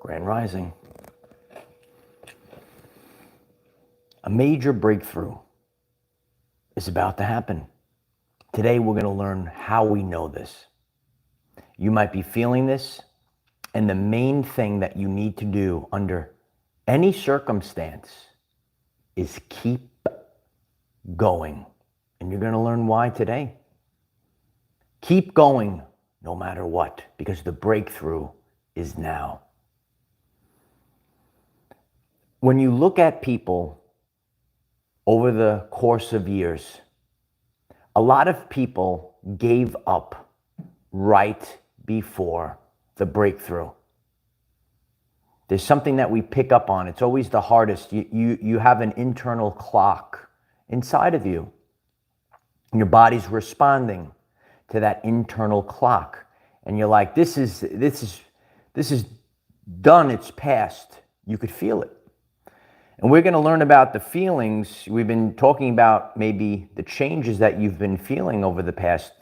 Grand Rising. A major breakthrough is about to happen. Today we're going to learn how we know this. You might be feeling this, and the main thing that you need to do under any circumstance is keep going. And you're going to learn why today. Keep going no matter what, because the breakthrough is now. When you look at people over the course of years, a lot of people gave up right before the breakthrough. There's something that we pick up on. It's always the hardest. You have an internal clock inside of you. And your body's responding to that internal clock. And you're like, this is done, it's past. You could feel it. And we're going to learn about the feelings. We've been talking about maybe the changes that you've been feeling over the past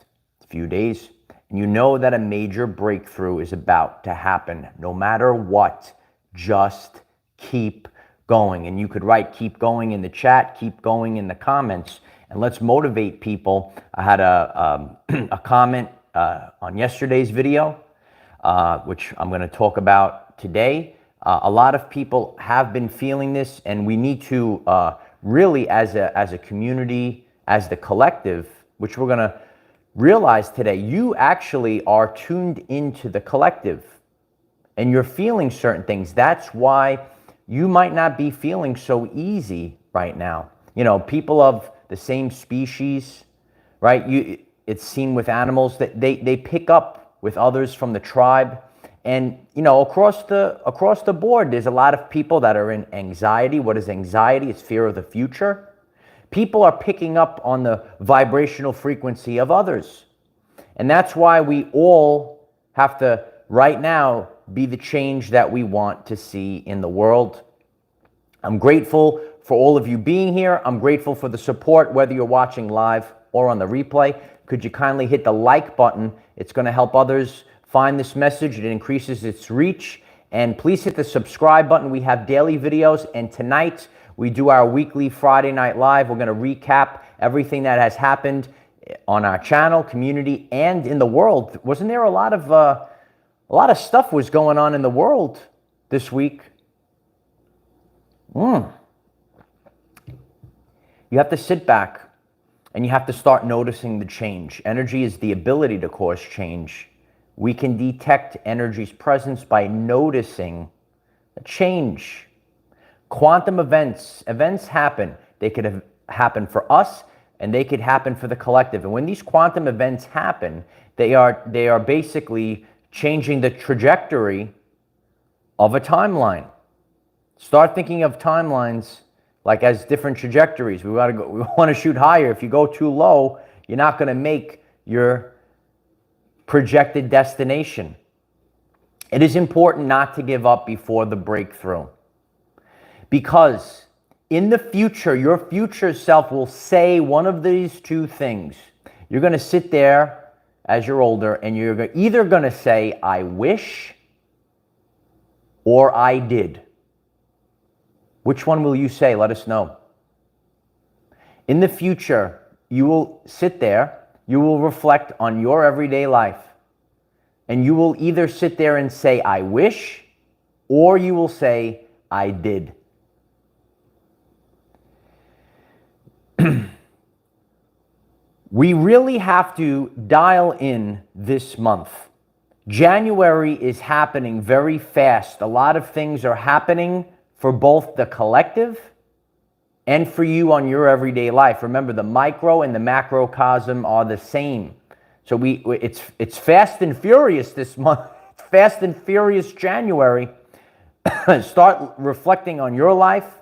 few days. And you know that a major breakthrough is about to happen. No matter what, just keep going. And you could write keep going in the chat, keep going in the comments, and let's motivate people. I had a comment on yesterday's video, which I'm going to talk about today. A lot of people have been feeling this, and we need to really, as a community, as the collective, which we're going to realize today, you actually are tuned into the collective, and you're feeling certain things. That's why you might not be feeling so easy right now. You know, people of the same species, right? It's seen with animals that they pick up with others from the tribe. And, you know, across the board, there's a lot of people that are in anxiety. What is anxiety? It's fear of the future. People are picking up on the vibrational frequency of others. And that's why we all have to, right now, be the change that we want to see in the world. I'm grateful for all of you being here. I'm grateful for the support, whether you're watching live or on the replay. Could you kindly hit the like button? It's going to help others find this message. It increases its reach. And please hit the subscribe button. We have daily videos, and tonight we do our weekly Friday Night Live. We're going to recap everything that has happened on our channel, community, and in the world. Wasn't there a lot of stuff was going on in the world this week? You have to sit back and you have to start noticing the change. Energy is the ability to cause change. We can detect energy's presence by noticing a change. Quantum events happen. They could have happened for us, and they could happen for the collective. And when these quantum events happen, they are basically changing the trajectory of a timeline. Start thinking of timelines like as different trajectories. We want to shoot higher. If you go too low, you're not going to make your projected destination. It is important not to give up before the breakthrough, because in the future, your future self will say one of these two things. You're going to sit there as you're older, and you're either going to say, I wish, or I did. Which one will you say? Let us know. In the future, you will sit there, you will reflect on your everyday life, and you will either sit there and say, I wish, or you will say, I did. We really have to dial in this month. January is happening very fast. A lot of things are happening for both the collective and for you on your everyday life. Remember, the micro and the macrocosm are the same. So it's fast and furious this month. Fast and furious January. Start reflecting on your life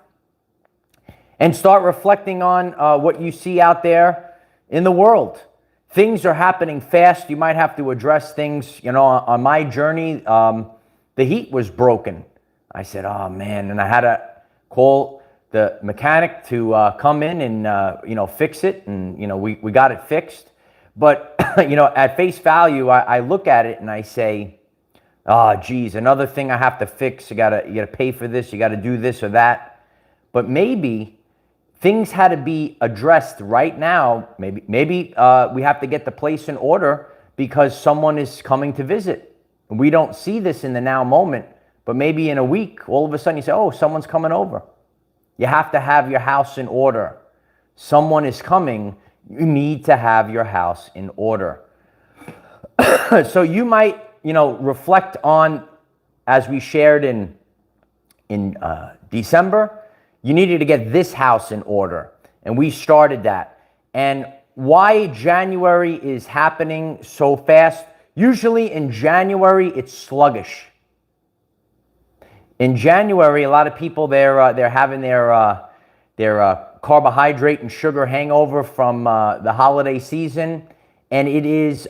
and start reflecting on what you see out there in the world. Things are happening fast. You might have to address things. You know, on my journey, the heat was broken. I said, oh man, and I had to call the mechanic to come in and, fix it. And, we got it fixed. But, at face value, I look at it and I say, geez, another thing I have to fix. You gotta pay for this. You gotta do this or that. But maybe things had to be addressed right now. Maybe we have to get the place in order because someone is coming to visit. We don't see this in the now moment, but maybe in a week, all of a sudden you say, oh, someone's coming over. You have to have your house in order. Someone is coming. You need to have your house in order. So you might, reflect on, as we shared in December, you needed to get this house in order. And we started that. And why January is happening so fast? Usually in January, it's sluggish. In January, a lot of people, they're having their carbohydrate and sugar hangover from the holiday season. And it is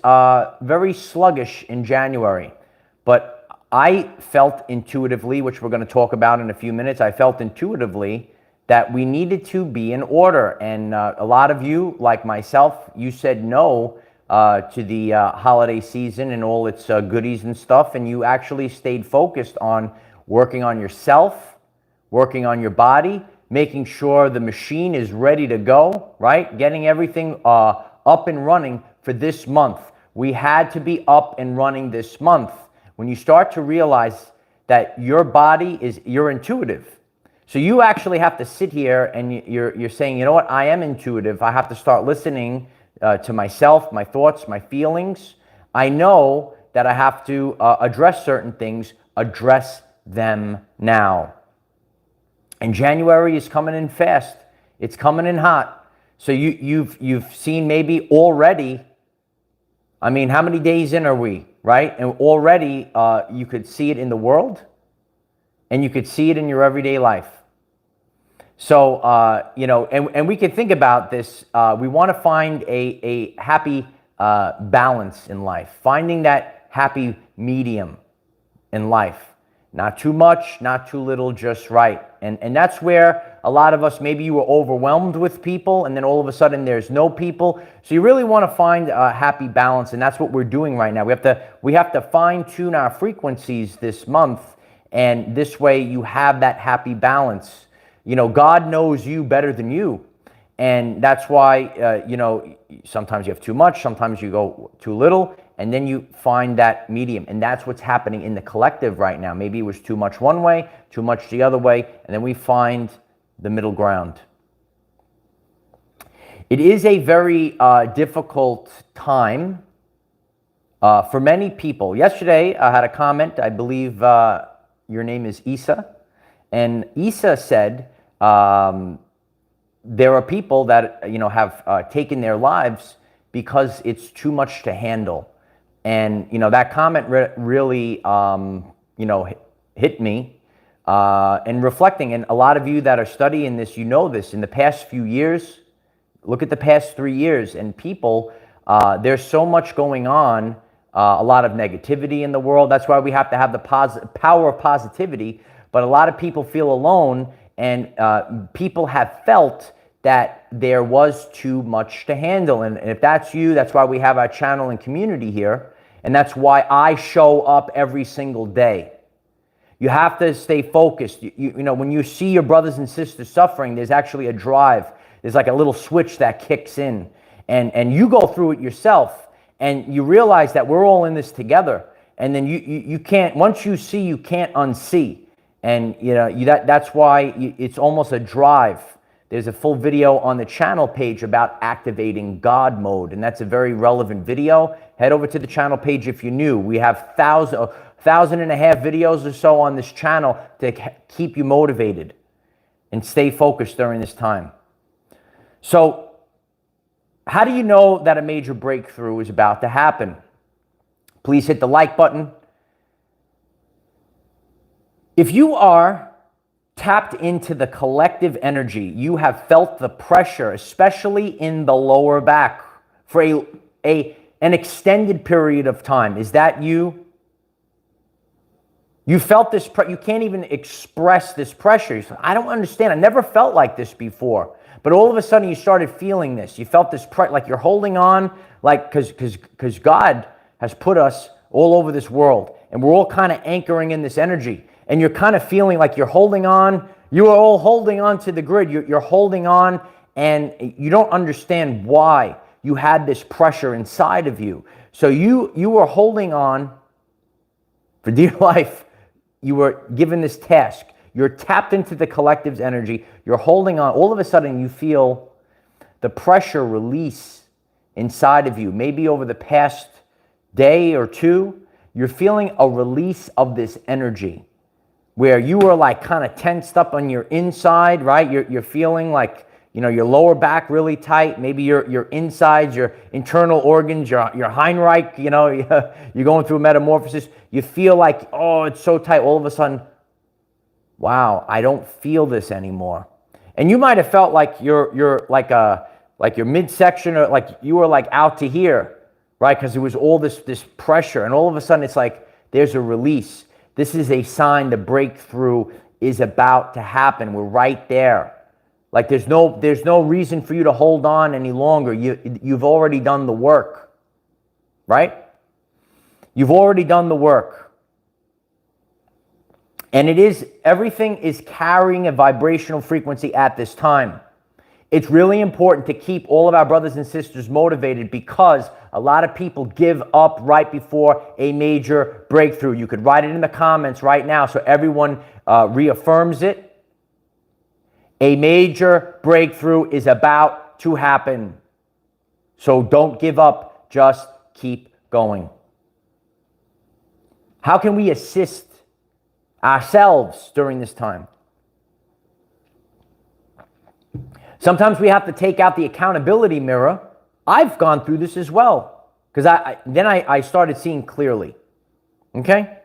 very sluggish in January. But I felt intuitively, which we're going to talk about in a few minutes, I felt intuitively that we needed to be in order. And a lot of you, like myself, you said no to the holiday season and all its goodies and stuff. And you actually stayed focused on working on yourself, working on your body, making sure the machine is ready to go, right? Getting everything up and running for this month. We had to be up and running this month. When you start to realize that your body you're intuitive. So you actually have to sit here and you're saying, you know what, I am intuitive. I have to start listening to myself, my thoughts, my feelings. I know that I have to address certain things, address them now. And January is coming in fast. It's coming in hot. So you've seen maybe already, I mean, how many days in are we, right? And already you could see it in the world and you could see it in your everyday life. So, and we can think about this. We want to find a happy balance in life, finding that happy medium in life. Not too much, not too little, just right. And that's where a lot of us, maybe you were overwhelmed with people and then all of a sudden there's no people. So you really want to find a happy balance, and that's what we're doing right now. We have to fine tune our frequencies this month, and this way you have that happy balance. God knows you better than you. And that's why, sometimes you have too much, sometimes you go too little, and then you find that medium. And that's what's happening in the collective right now. Maybe it was too much one way, too much the other way, and then we find the middle ground. It is a very difficult time for many people. Yesterday, I had a comment. I believe your name is Isa. And Isa said, there are people that, have taken their lives because it's too much to handle. And, that comment really, hit me. And reflecting, and a lot of you that are studying this, this, in the past few years, look at the past 3 years, and people, there's so much going on, a lot of negativity in the world. That's why we have to have the power of positivity. But a lot of people feel alone, and people have felt that there was too much to handle. And if that's you, that's why we have our channel and community here. And that's why I show up every single day. You have to stay focused. When you see your brothers and sisters suffering, there's actually a drive. There's like a little switch that kicks in. And you go through it yourself, and you realize that we're all in this together. And then you can't, once you see, you can't unsee. And that's why it's almost a drive. There's a full video on the channel page about activating God mode, and that's a very relevant video. Head over to the channel page if you're new. We have 1,500 videos or so on this channel to keep you motivated and stay focused during this time. So, how do you know that a major breakthrough is about to happen? Please hit the like button. If you are tapped into the collective energy, you have felt the pressure, especially in the lower back, for an extended period of time. Is that you? You felt this, you can't even express this pressure. You said, I don't understand. I never felt like this before. But all of a sudden you started feeling this. You felt this, like you're holding on, like, because God has put us all over this world. and we're all kind of anchoring in this energy. And you're kind of feeling like you're holding on. You are all holding on to the grid. You're holding on, and you don't understand why you had this pressure inside of you. So you were holding on for dear life. You were given this task. You're tapped into the collective's energy. You're holding on. All of a sudden, you feel the pressure release inside of you. Maybe over the past day or two, you're feeling a release of this energy where you were like kind of tensed up on your inside, right? You're feeling like, your lower back really tight. Maybe your insides, your internal organs, your Heinrich, you're going through a metamorphosis. You feel like, oh, it's so tight. All of a sudden, wow, I don't feel this anymore. And you might have felt like you're like your midsection, or like you were like out to here, right? Because it was all this pressure, and all of a sudden it's like there's a release. This is a sign the breakthrough is about to happen. We're right there. Like there's no reason for you to hold on any longer. You've already done the work, right? You've already done the work. And everything is carrying a vibrational frequency at this time. It's really important to keep all of our brothers and sisters motivated, because a lot of people give up right before a major breakthrough. You could write it in the comments right now so everyone reaffirms it. A major breakthrough is about to happen. So don't give up, just keep going. How can we assist ourselves during this time? Sometimes we have to take out the accountability mirror. I've gone through this as well, because I started seeing clearly. Okay?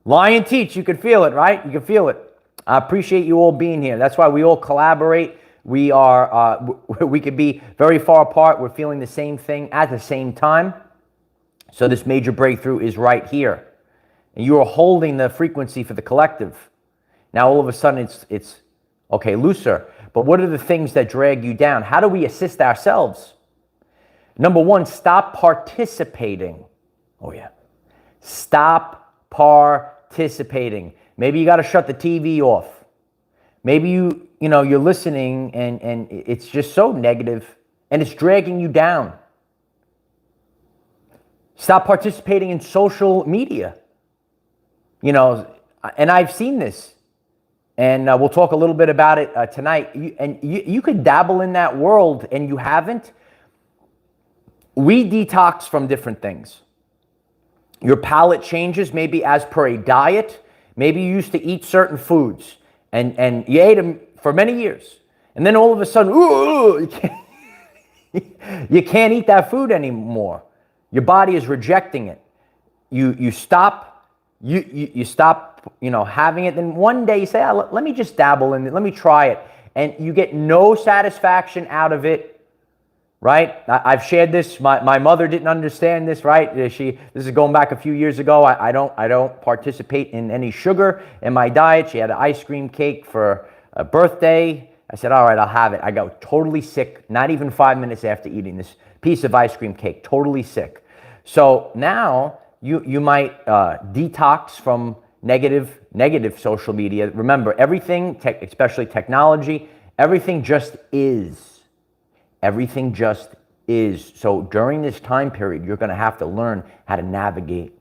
Lie and teach, you could feel it, right? You can feel it. I appreciate you all being here. That's why we all collaborate. We could be very far apart. We're feeling the same thing at the same time. So this major breakthrough is right here. And you are holding the frequency for the collective. Now all of a sudden it's okay, looser. But what are the things that drag you down? How do we assist ourselves? Number one, stop participating. Oh yeah. Stop participating. Maybe you got to shut the TV off. Maybe you're listening and it's just so negative and it's dragging you down. Stop participating in social media. And I've seen this. And we'll talk a little bit about it tonight. You could dabble in that world and you haven't. We detox from different things. Your palate changes maybe as per a diet. Maybe you used to eat certain foods and you ate them for many years. And then all of a sudden, you can't eat that food anymore. Your body is rejecting it. You stop, you stop, having it. Then one day you say, let me just dabble in it. Let me try it. And you get no satisfaction out of it. Right? I've shared this. My mother didn't understand this, right? This is going back a few years ago. I don't participate in any sugar in my diet. She had an ice cream cake for a birthday. I said, all right, I'll have it. I got totally sick, not even 5 minutes after eating this piece of ice cream cake, totally sick. So now you might detox from negative social media. Remember, everything, especially technology, everything just is. Everything just is. So during this time period, you're going to have to learn how to navigate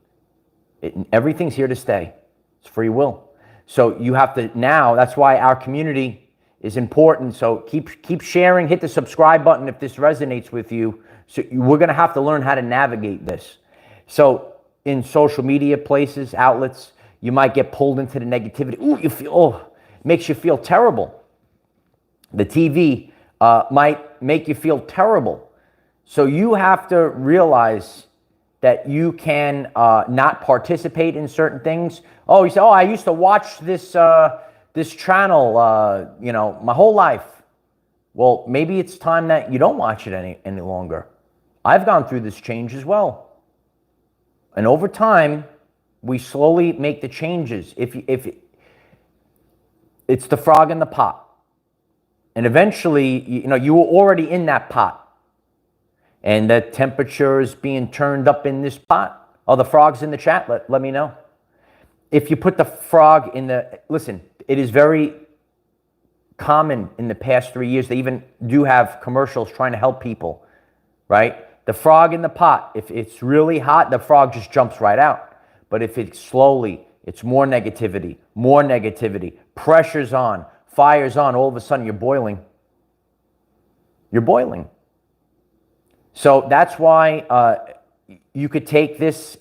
it. Everything's here to stay. It's free will. So you have to now, that's why our community is important. So keep sharing, hit the subscribe button if this resonates with you. So we're going to have to learn how to navigate this. So in social media places, outlets, you might get pulled into the negativity. It makes you feel terrible. The TV might make you feel terrible. So you have to realize that you can not participate in certain things. Oh, you say, I used to watch this channel, my whole life. Well, maybe it's time that you don't watch it any longer. I've gone through this change as well. And over time, we slowly make the changes. If it's the frog in the pot. And eventually, you were already in that pot. And the temperature is being turned up in this pot. Oh, the frog's in the chat. Let me know. if you put the frog in the, listen, it is very common in the past 3 years. They even do have commercials trying to help people, right? The frog in the pot, if it's really hot, the frog just jumps right out. But if it's slowly, it's more negativity, pressure's on, fire's on, all of a sudden you're boiling. You're boiling. So that's why you could take this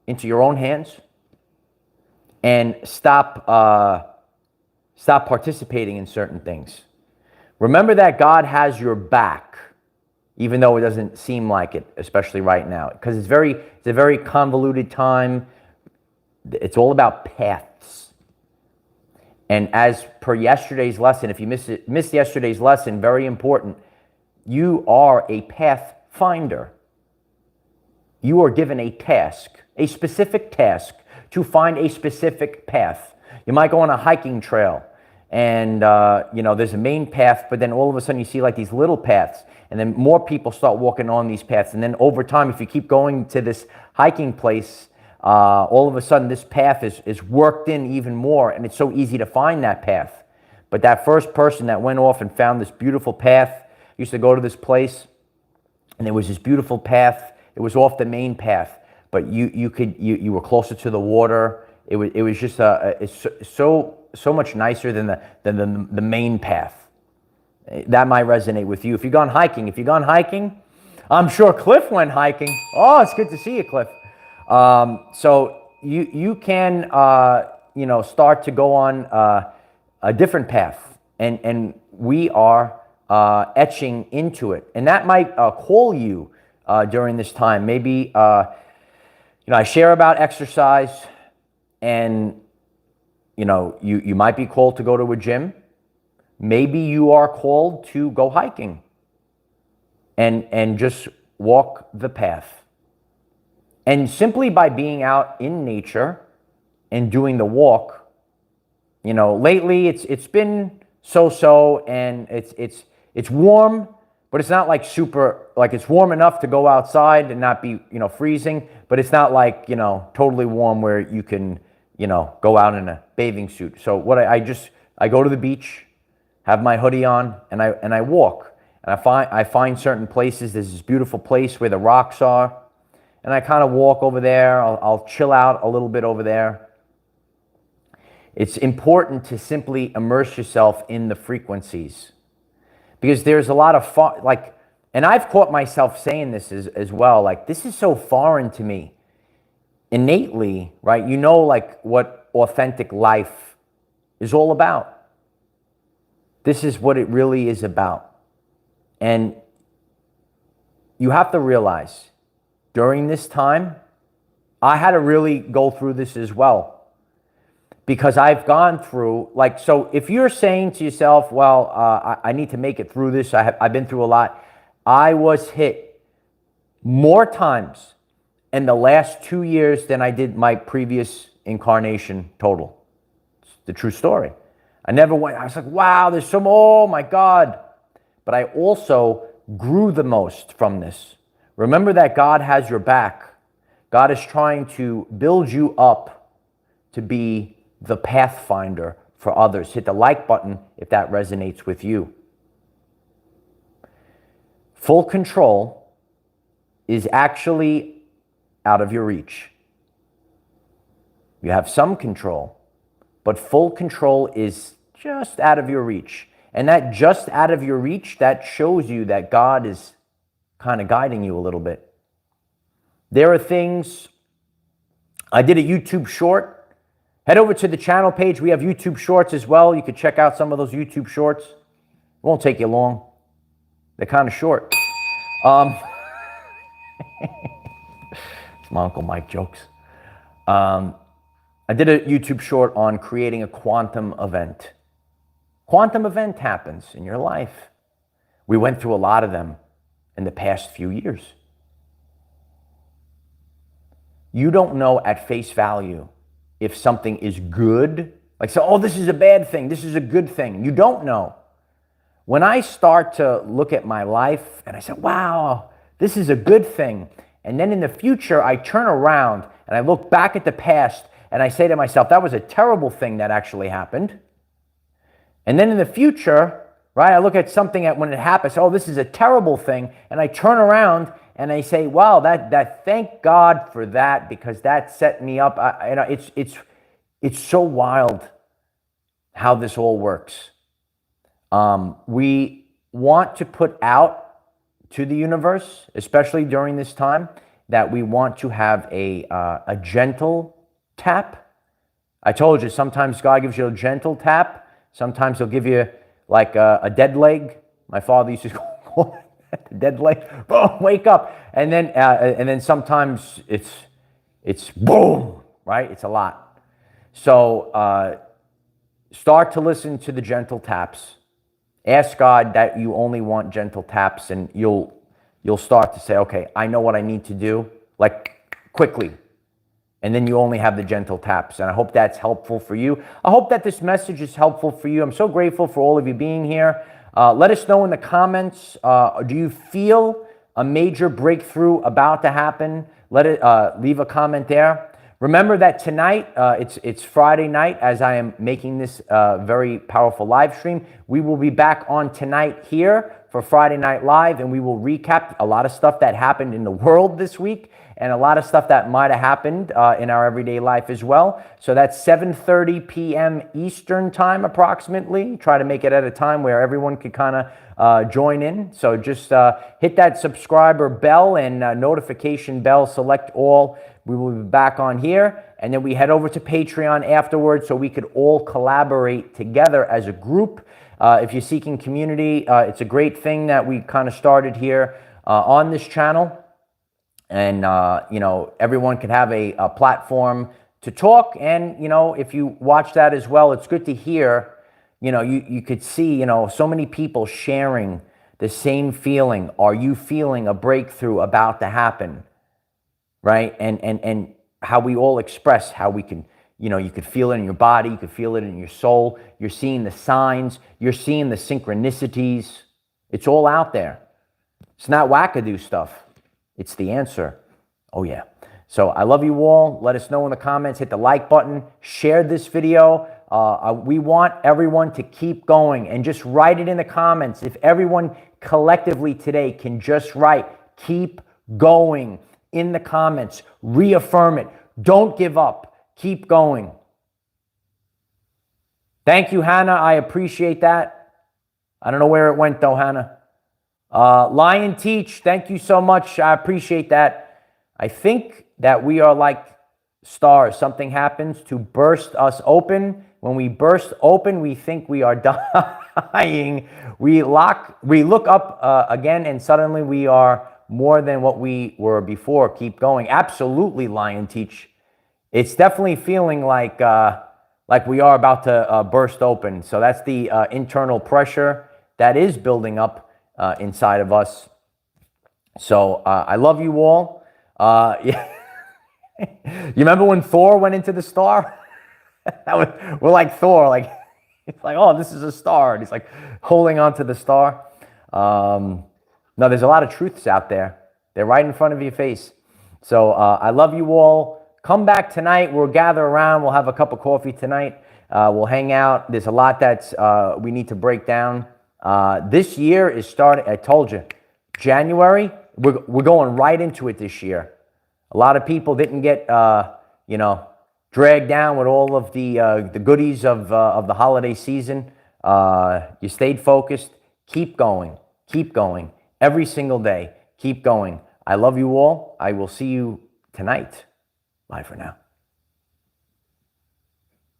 into your own hands and stop participating in certain things. Remember that God has your back, even though it doesn't seem like it, especially right now, because it's a very convoluted time. It's all about paths. And as per yesterday's lesson, if you missed yesterday's lesson, very important, you are a path finder. You are given a task, a specific task, to find a specific path. You might go on a hiking trail, and there's a main path, but then all of a sudden you see like these little paths, and then more people start walking on these paths, and then over time, if you keep going to this hiking place, all of a sudden this path is worked in even more, and it's so easy to find that path. But that first person that went off and found this beautiful path used to go to this place, and there was this beautiful path. It was off the main path, but you were closer to the water. It was just it's so much nicer than the main path. That might resonate with you. If you've gone hiking, I'm sure Cliff went hiking. Oh, it's good to see you, Cliff. So you can start to go on a different path, and we are etching into it, and that might call you during this time. Maybe I share about exercise, and you might be called to go to a gym. Maybe you are called to go hiking and just walk the path. And simply by being out in nature and doing the walk, lately it's been so, and it's warm, but it's not like super, like it's warm enough to go outside and not be, freezing, but it's not like, totally warm where you can, go out in a bathing suit. So what I go to the beach, have my hoodie on, and I walk, and I find certain places. There's this beautiful place where the rocks are, and I kind of walk over there. I'll chill out a little bit over there. It's important to simply immerse yourself in the frequencies, because there's a lot of and I've caught myself saying this as well, like, this is so foreign to me innately, right? Like what authentic life is all about. This is what it really is about. And you have to realize during this time, I had to really go through this as well. Because I've gone through, so if you're saying to yourself, well, I need to make it through this, I've been through a lot. I was hit more times in the last 2 years than I did my previous incarnation total. It's the true story. I was like, wow, oh my God. But I also grew the most from this. Remember that God has your back. God is trying to build you up to be the pathfinder for others. Hit the like button if that resonates with you. Full control is actually out of your reach. You have some control, but full control is just out of your reach. And that just out of your reach, that shows you that God is kind of guiding you a little bit. There are things, I did a YouTube short. Head over to the channel page. We have YouTube shorts as well. You could check out some of those YouTube shorts. It won't take you long. They're kind of short. It's my Uncle Mike jokes. I did a YouTube short on creating a quantum event. Quantum event happens in your life. We went through a lot of them in the past few years. You don't know at face value if something is good, this is a bad thing, this is a good thing. You don't know. When I start to look at my life and I say, wow, this is a good thing, and then in the future I turn around and I look back at the past and I say to myself, that was a terrible thing that actually happened. And then in the future, right, I look at something when it happens, oh, this is a terrible thing, and I turn around and I say, wow, that thank God for that, because that set me up. It's so wild how this all works. We want to put out to the universe, especially during this time, that we want to have a gentle tap. I told you, sometimes God gives you a gentle tap. Sometimes he'll give you like a dead leg. My father used to call it the dead leg. Boom, wake up. And then sometimes it's boom, right? It's a lot. So start to listen to the gentle taps. Ask God that you only want gentle taps, and you'll start to say, okay, I know what I need to do, like quickly. And then you only have the gentle taps. And I hope that's helpful for you. I hope that this message is helpful for you. I'm so grateful for all of you being here. Let us know in the comments, do you feel a major breakthrough about to happen? Leave a comment there. Remember that tonight, it's Friday night, as I am making this very powerful live stream. We will be back on tonight here for Friday Night Live, and we will recap a lot of stuff that happened in the world this week, and a lot of stuff that might have happened in our everyday life as well. So that's 7:30 p.m. Eastern time approximately. Try to make it at a time where everyone could kind of join in. So just hit that subscriber bell and notification bell, select all. We will be back on here, and then we head over to Patreon afterwards so we could all collaborate together as a group. If you're seeking community, it's a great thing that we kind of started here on this channel. And, everyone can have a platform to talk. And, if you watch that as well, it's good to hear, you could see, so many people sharing the same feeling. Are you feeling a breakthrough about to happen? Right? And how we all express how we can, you could feel it in your body, you could feel it in your soul. You're seeing the signs, you're seeing the synchronicities. It's all out there. It's not wackadoo stuff. It's the answer. Oh yeah. So I love you all. Let us know in the comments. Hit the like button. Share this video. We want everyone to keep going, and just write it in the comments. If everyone collectively today can just write, keep going in the comments. Reaffirm it. Don't give up. Keep going. Thank you, Hannah. I appreciate that. I don't know where it went though, Hannah. Lion Teach, thank you so much. I appreciate that. I think that we are like stars. Something happens to burst us open. When we burst open, we think we are dying. We look up again, and suddenly we are more than what we were before. Keep going. Absolutely, Lion Teach. It's definitely feeling like we are about to burst open. So that's the internal pressure that is building up inside of us. So I love you all. Yeah. You remember when Thor went into the star? We're like Thor, like it's like, oh, this is a star, and he's like holding on to the star. No, there's a lot of truths out there. They're right in front of your face. So I love you all. Come back tonight. We'll gather around. We'll have a cup of coffee tonight. We'll hang out. There's a lot that's we need to break down. This year is starting, I told you, January, we're going right into it this year. A lot of people didn't get, dragged down with all of the goodies of the holiday season. You stayed focused. Keep going. Keep going. Every single day. Keep going. I love you all. I will see you tonight. Bye for now.